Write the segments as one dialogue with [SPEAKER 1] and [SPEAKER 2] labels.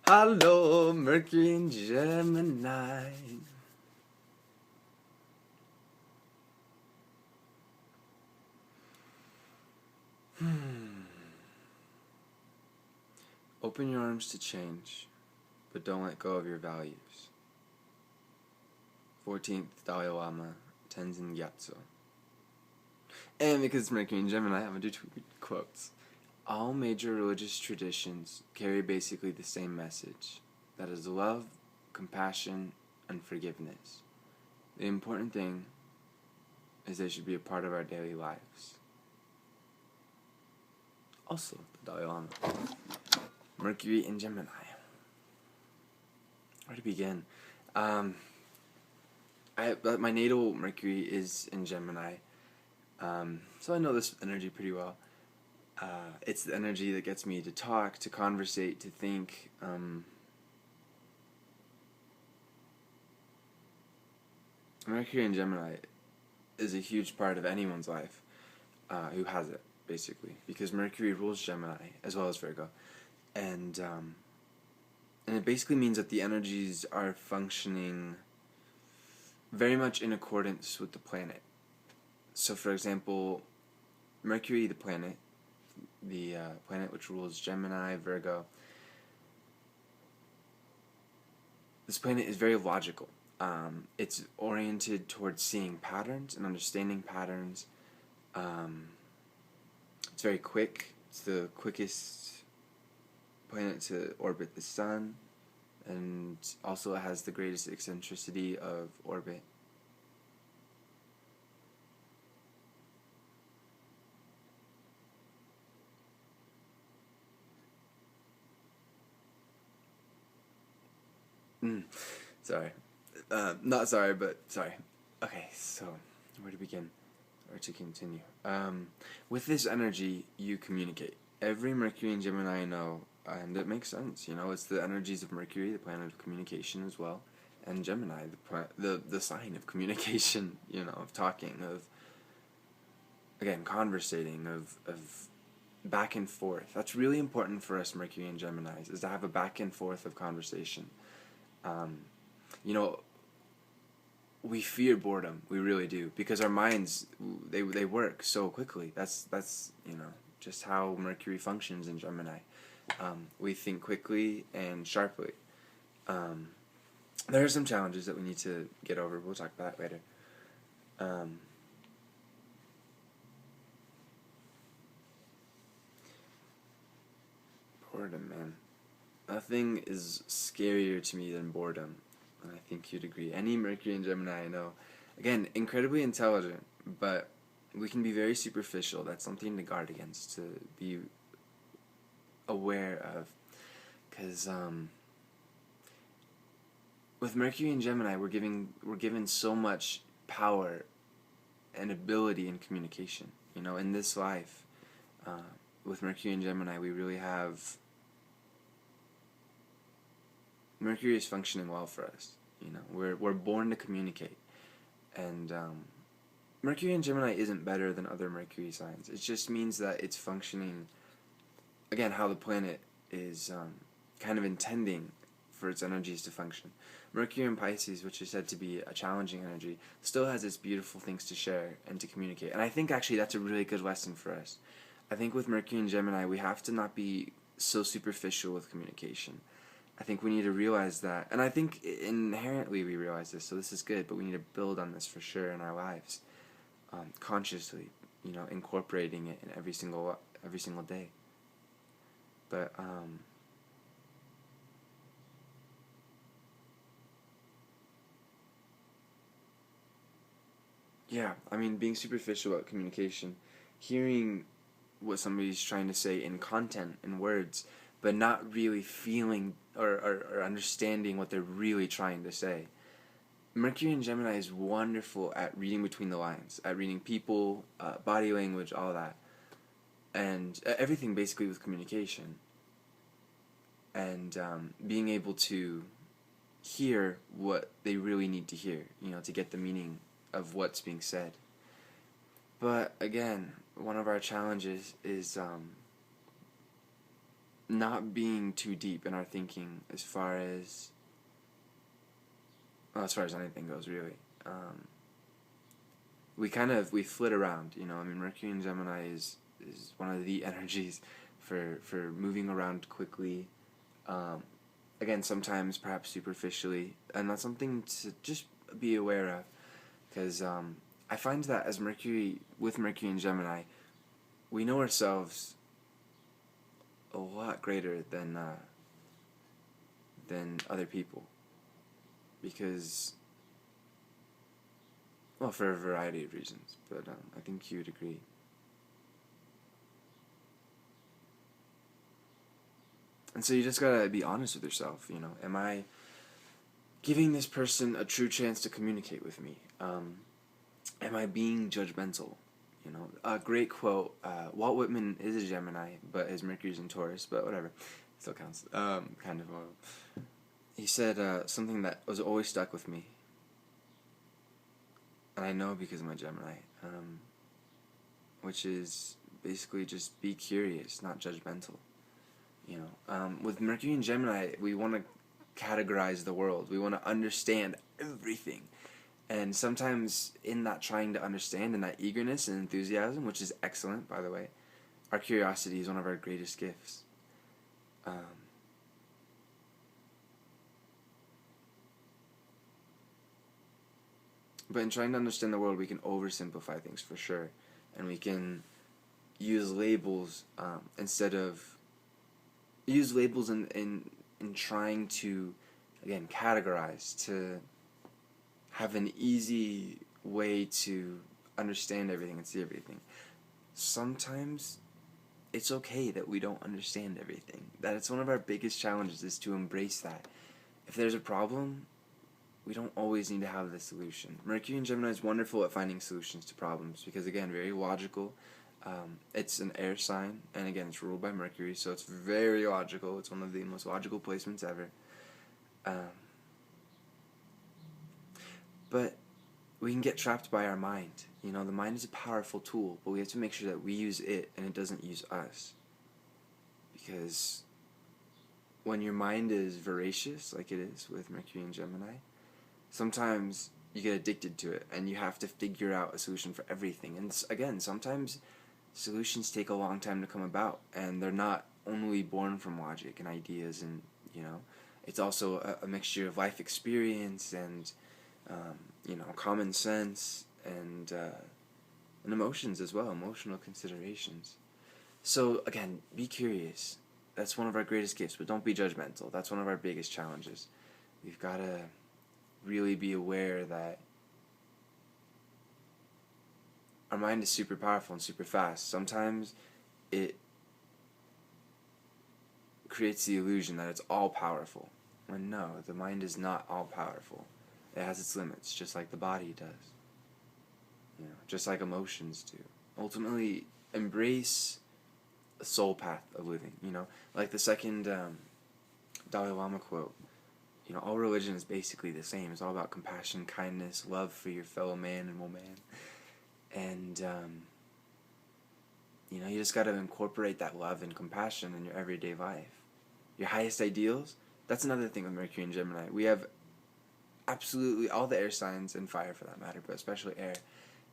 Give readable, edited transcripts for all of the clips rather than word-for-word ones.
[SPEAKER 1] Hello, Mercury and Gemini. Open your arms to change, but don't let go of your values. 14th Dalai Lama, Tenzin Gyatso. And because it's Mercury and Gemini, I'm going to do two quotes. All major religious traditions carry basically the same message. That is love, compassion, and forgiveness. The important thing is they should be a part of our daily lives. Also, the Dalai Lama. Mercury in Gemini. Where to begin? My natal Mercury is in Gemini, so I know this energy pretty well. It's the energy that gets me to talk, to conversate, to think. Mercury in Gemini is a huge part of anyone's life who has it, basically, because Mercury rules Gemini as well as Virgo, and it basically means that the energies are functioning very much in accordance with the planet. So, for example, Mercury, the planet which rules Gemini, Virgo, this planet is very logical. It's oriented towards seeing patterns and understanding patterns. It's very quick. It's the quickest planet to orbit the sun, and also it has the greatest eccentricity of orbit. Sorry. Not sorry, but sorry. Okay, so where to begin? Or to continue? With this energy, you communicate. Every Mercury and Gemini I know, and it makes sense, it's the energies of Mercury, the planet of communication as well, and Gemini, the sign of communication, of talking, of, again, conversating, of back and forth. That's really important for us Mercury and Geminis, is to have a back and forth of conversation. We fear boredom, we really do, because our minds, they work so quickly. That's just how Mercury functions in Gemini. We think quickly and sharply. There are some challenges that we need to get over. We'll talk about that later. Boredom, man. Nothing is scarier to me than boredom. And I think you'd agree. Any Mercury and Gemini I know, again, incredibly intelligent, but we can be very superficial. That's something to guard against, to be aware of. Because with Mercury and Gemini, we're given so much power and ability in communication. In this life, with Mercury and Gemini, we really have. Mercury is functioning well for us. We're born to communicate, and Mercury and Gemini isn't better than other Mercury signs. It just means that it's functioning, again, how the planet is kind of intending for its energies to function. Mercury in Pisces, which is said to be a challenging energy, still has its beautiful things to share and to communicate. And I think actually that's a really good lesson for us. I think with Mercury and Gemini, we have to not be so superficial with communication. I think we need to realize that, and I think inherently we realize this, so this is good, but we need to build on this for sure in our lives, consciously, incorporating it in every single day. But yeah, being superficial about communication, hearing what somebody's trying to say in content, in words, but not really feeling or understanding what they're really trying to say. Mercury in Gemini is wonderful at reading between the lines, at reading people, body language, all that, and everything basically with communication, and being able to hear what they really need to hear, to get the meaning of what's being said. But again, one of our challenges is not being too deep in our thinking as far as, well, as far as anything goes, really. We flit around, you know. I mean, Mercury in Gemini is one of the energies for moving around quickly. Again, sometimes perhaps superficially, and that's something to just be aware of, because I find that with Mercury in Gemini, we know ourselves a lot greater than other people, because, well, for a variety of reasons, but I think you would agree. And so you just gotta be honest with yourself, you know. Am I giving this person a true chance to communicate with me? Am I being judgmental? You know, a great quote. Walt Whitman is a Gemini, but his Mercury's in Taurus. But whatever, still counts. Kind of. He said something that was always stuck with me, and I know because of my Gemini, which is basically just be curious, not judgmental. You know, with Mercury and Gemini, we want to categorize the world. We want to understand everything. And sometimes in that trying to understand and that eagerness and enthusiasm, which is excellent, by the way, our curiosity is one of our greatest gifts. But in trying to understand the world, we can oversimplify things for sure. And we can use labels use labels in trying to, again, categorize, to have an easy way to understand everything and see everything. Sometimes it's okay that we don't understand everything. That it's one of our biggest challenges, is to embrace that. If there's a problem, we don't always need to have the solution. Mercury in Gemini is wonderful at finding solutions to problems because, again, very logical. It's an air sign, and again, it's ruled by Mercury, so it's very logical. It's one of the most logical placements ever. But we can get trapped by our mind. You know, the mind is a powerful tool, but we have to make sure that we use it and it doesn't use us. Because when your mind is voracious, like it is with Mercury and Gemini, sometimes you get addicted to it, and you have to figure out a solution for everything. And again, sometimes solutions take a long time to come about, and they're not only born from logic and ideas, and, you know, it's also a mixture of life experience and, you know, common sense and emotions as well, emotional considerations. So again, be curious. That's one of our greatest gifts, but don't be judgmental. That's one of our biggest challenges. We've got to really be aware that our mind is super powerful and super fast. Sometimes it creates the illusion that it's all powerful, when no, the mind is not all powerful. It has its limits, just like the body does. You know, just like emotions do. Ultimately, embrace a soul path of living. You know, like the second Dalai Lama quote. You know, all religion is basically the same. It's all about compassion, kindness, love for your fellow man and woman. And, you know, you just got to incorporate that love and compassion in your everyday life. Your highest ideals, that's another thing with Mercury and Gemini. We have absolutely all the air signs, and fire for that matter, but especially air.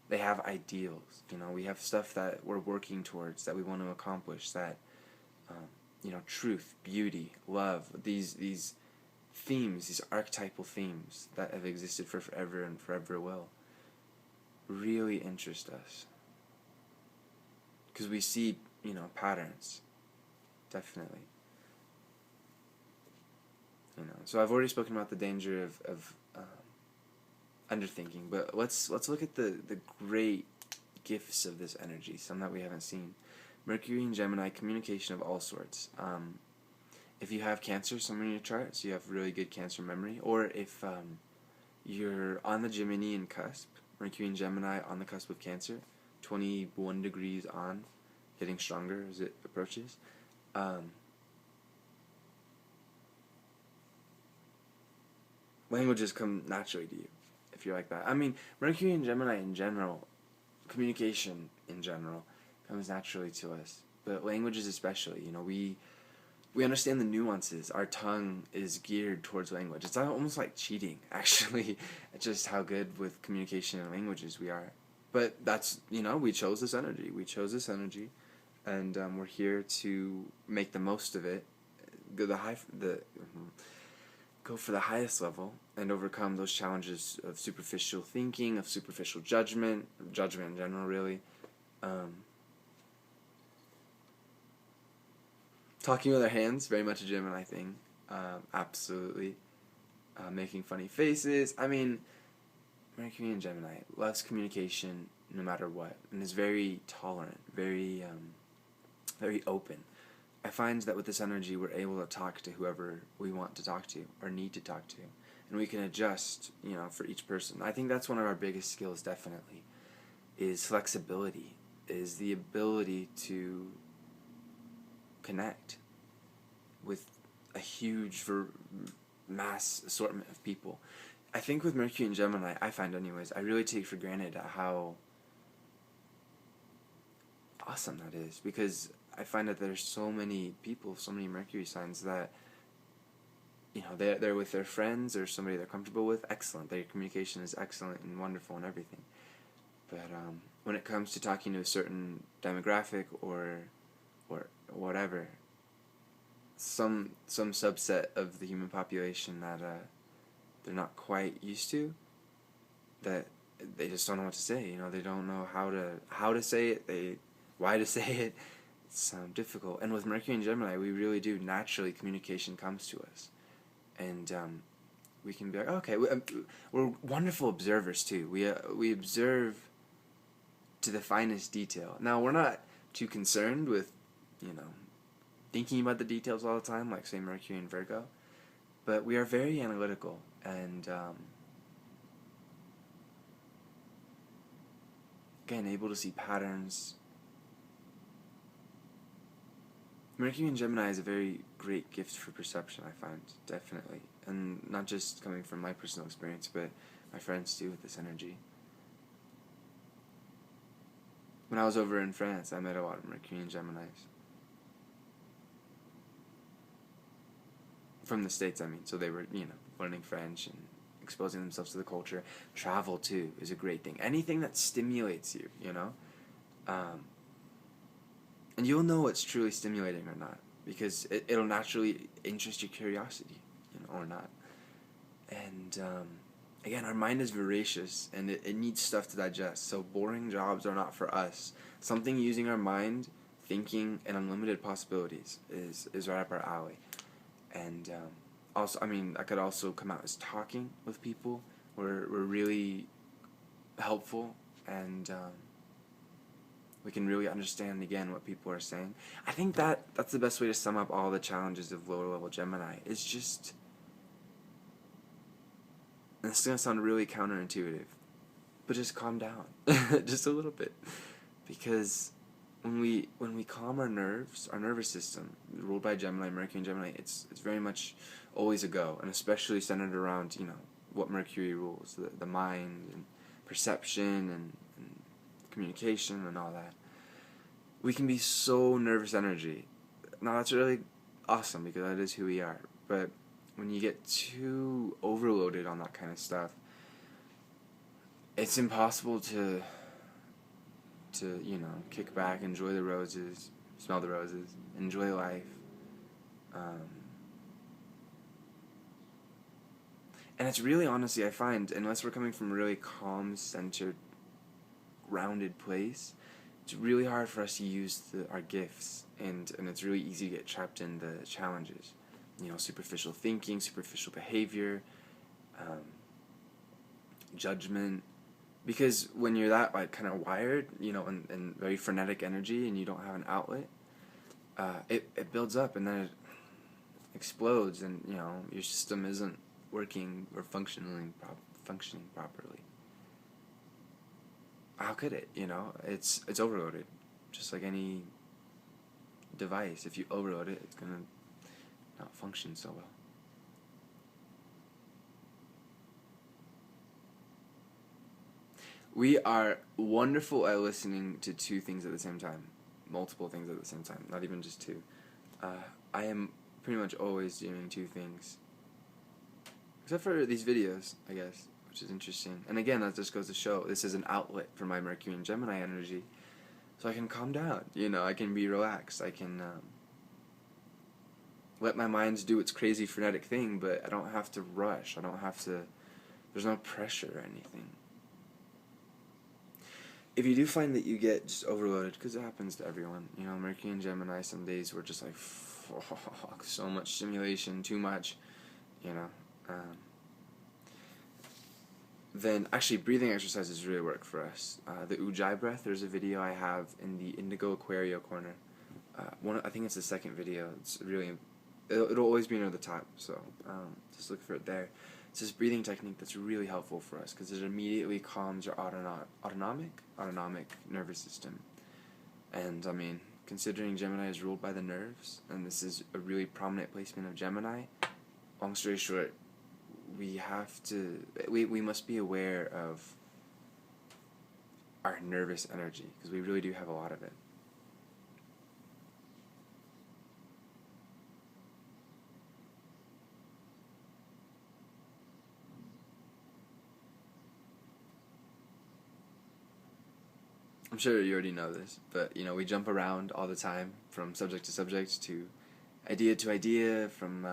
[SPEAKER 1] They have ideals. You know, we have stuff that we're working towards, that we want to accomplish, that, you know, truth, beauty, love, these themes, these archetypal themes that have existed for forever and forever will, really interest us. Because we see, you know, patterns. Definitely. You know, so I've already spoken about the danger of underthinking, but let's look at the great gifts of this energy, some that we haven't seen. Mercury and Gemini, communication of all sorts. If you have Cancer somewhere in your chart, so you have really good Cancer memory, or if you're on the Geminian cusp, Mercury and Gemini on the cusp of Cancer, 21 degrees on, getting stronger as it approaches. Languages come naturally to you, if you're like that. I mean, Mercury and Gemini in general, communication in general, comes naturally to us. But languages especially, you know, we we understand the nuances. Our tongue is geared towards language. It's almost like cheating, actually, just how good with communication and languages we are. But that's, we chose this energy. We chose this energy, and we're here to make the most of it. Go for the highest level and overcome those challenges of superficial thinking, of superficial judgment in general, really. Talking with our hands, very much a Gemini thing. Absolutely. Making funny faces. I mean, Mercury and Gemini loves communication no matter what, and is very tolerant, very open. I find that with this energy, we're able to talk to whoever we want to talk to or need to talk to, and we can adjust, for each person. I think that's one of our biggest skills, definitely, is flexibility, is the ability to connect with a huge mass assortment of people. I think with Mercury and Gemini, I find anyways, I really take for granted how awesome that is, because I find that there's so many people, so many Mercury signs that, they're with their friends or somebody they're comfortable with, excellent. Their communication is excellent and wonderful and everything. But when it comes to talking to a certain demographic or whatever, some subset of the human population that they're not quite used to, that they just don't know what to say. They don't know how to say it. Why to say it. It's difficult. And with Mercury and Gemini, we really do naturally, communication comes to us, and we can be like, okay, we're wonderful observers too. We observe to the finest detail. Now, we're not too concerned with thinking about the details all the time, like, say, Mercury and Virgo. But we are very analytical, and, again, able to see patterns. Mercury and Gemini is a very great gift for perception, I find, definitely. And not just coming from my personal experience, but my friends too, with this energy. When I was over in France, I met a lot of Mercury and Geminis. From the States, I mean. So they were, learning French and exposing themselves to the culture. Travel, too, is a great thing. Anything that stimulates you, and you'll know what's truly stimulating or not, because it'll naturally interest your curiosity, or not. And, again, our mind is voracious, and it needs stuff to digest. So boring jobs are not for us. Something using our mind, thinking, and unlimited possibilities is right up our alley. And also, I could also come out as talking with people. We're really helpful, and we can really understand, again, what people are saying. I think that's the best way to sum up all the challenges of lower-level Gemini. It's just, and it's going to sound really counterintuitive, but just calm down. Just a little bit. Because when we calm our nerves, our nervous system, ruled by Gemini, Mercury and Gemini, it's very much always a go, and especially centered around, what Mercury rules, the mind and perception and communication and all that. We can be so nervous energy. Now that's really awesome, because that is who we are. But when you get too overloaded on that kind of stuff, it's impossible to kick back, enjoy the roses, smell the roses, enjoy life. And it's really, honestly, I find, unless we're coming from a really calm, centered, grounded place, it's really hard for us to use our gifts, and it's really easy to get trapped in the challenges. Superficial thinking, superficial behavior, judgment. Because when you're that, kind of wired, and very frenetic energy, and you don't have an outlet, it builds up, and then it explodes, and, your system isn't working or functioning properly. How could it? It's overloaded, just like any device. If you overload it, it's gonna not function so well. We are wonderful at listening to two things at the same time, multiple things at the same time, not even just two. I am pretty much always doing two things. Except for these videos, I guess, which is interesting. And again, that just goes to show this is an outlet for my Mercury and Gemini energy. So I can calm down, I can be relaxed. I can let my mind do its crazy frenetic thing, but I don't have to rush. I don't have to, there's no pressure or anything. If you do find that you get just overloaded, because it happens to everyone, Mercury and Gemini, some days we're just like, fuck, so much stimulation, too much, then actually breathing exercises really work for us. The Ujjayi breath, there's a video I have in the Indigo Aquario corner. I think it's the second video. It's really, it'll always be near the top, so just look for it there. It's this breathing technique that's really helpful for us because it immediately calms your autonomic nervous system. And I mean, considering Gemini is ruled by the nerves, and this is a really prominent placement of Gemini, long story short, we must be aware of our nervous energy because we really do have a lot of it. I'm sure you already know this, but we jump around all the time from subject to subject to idea, from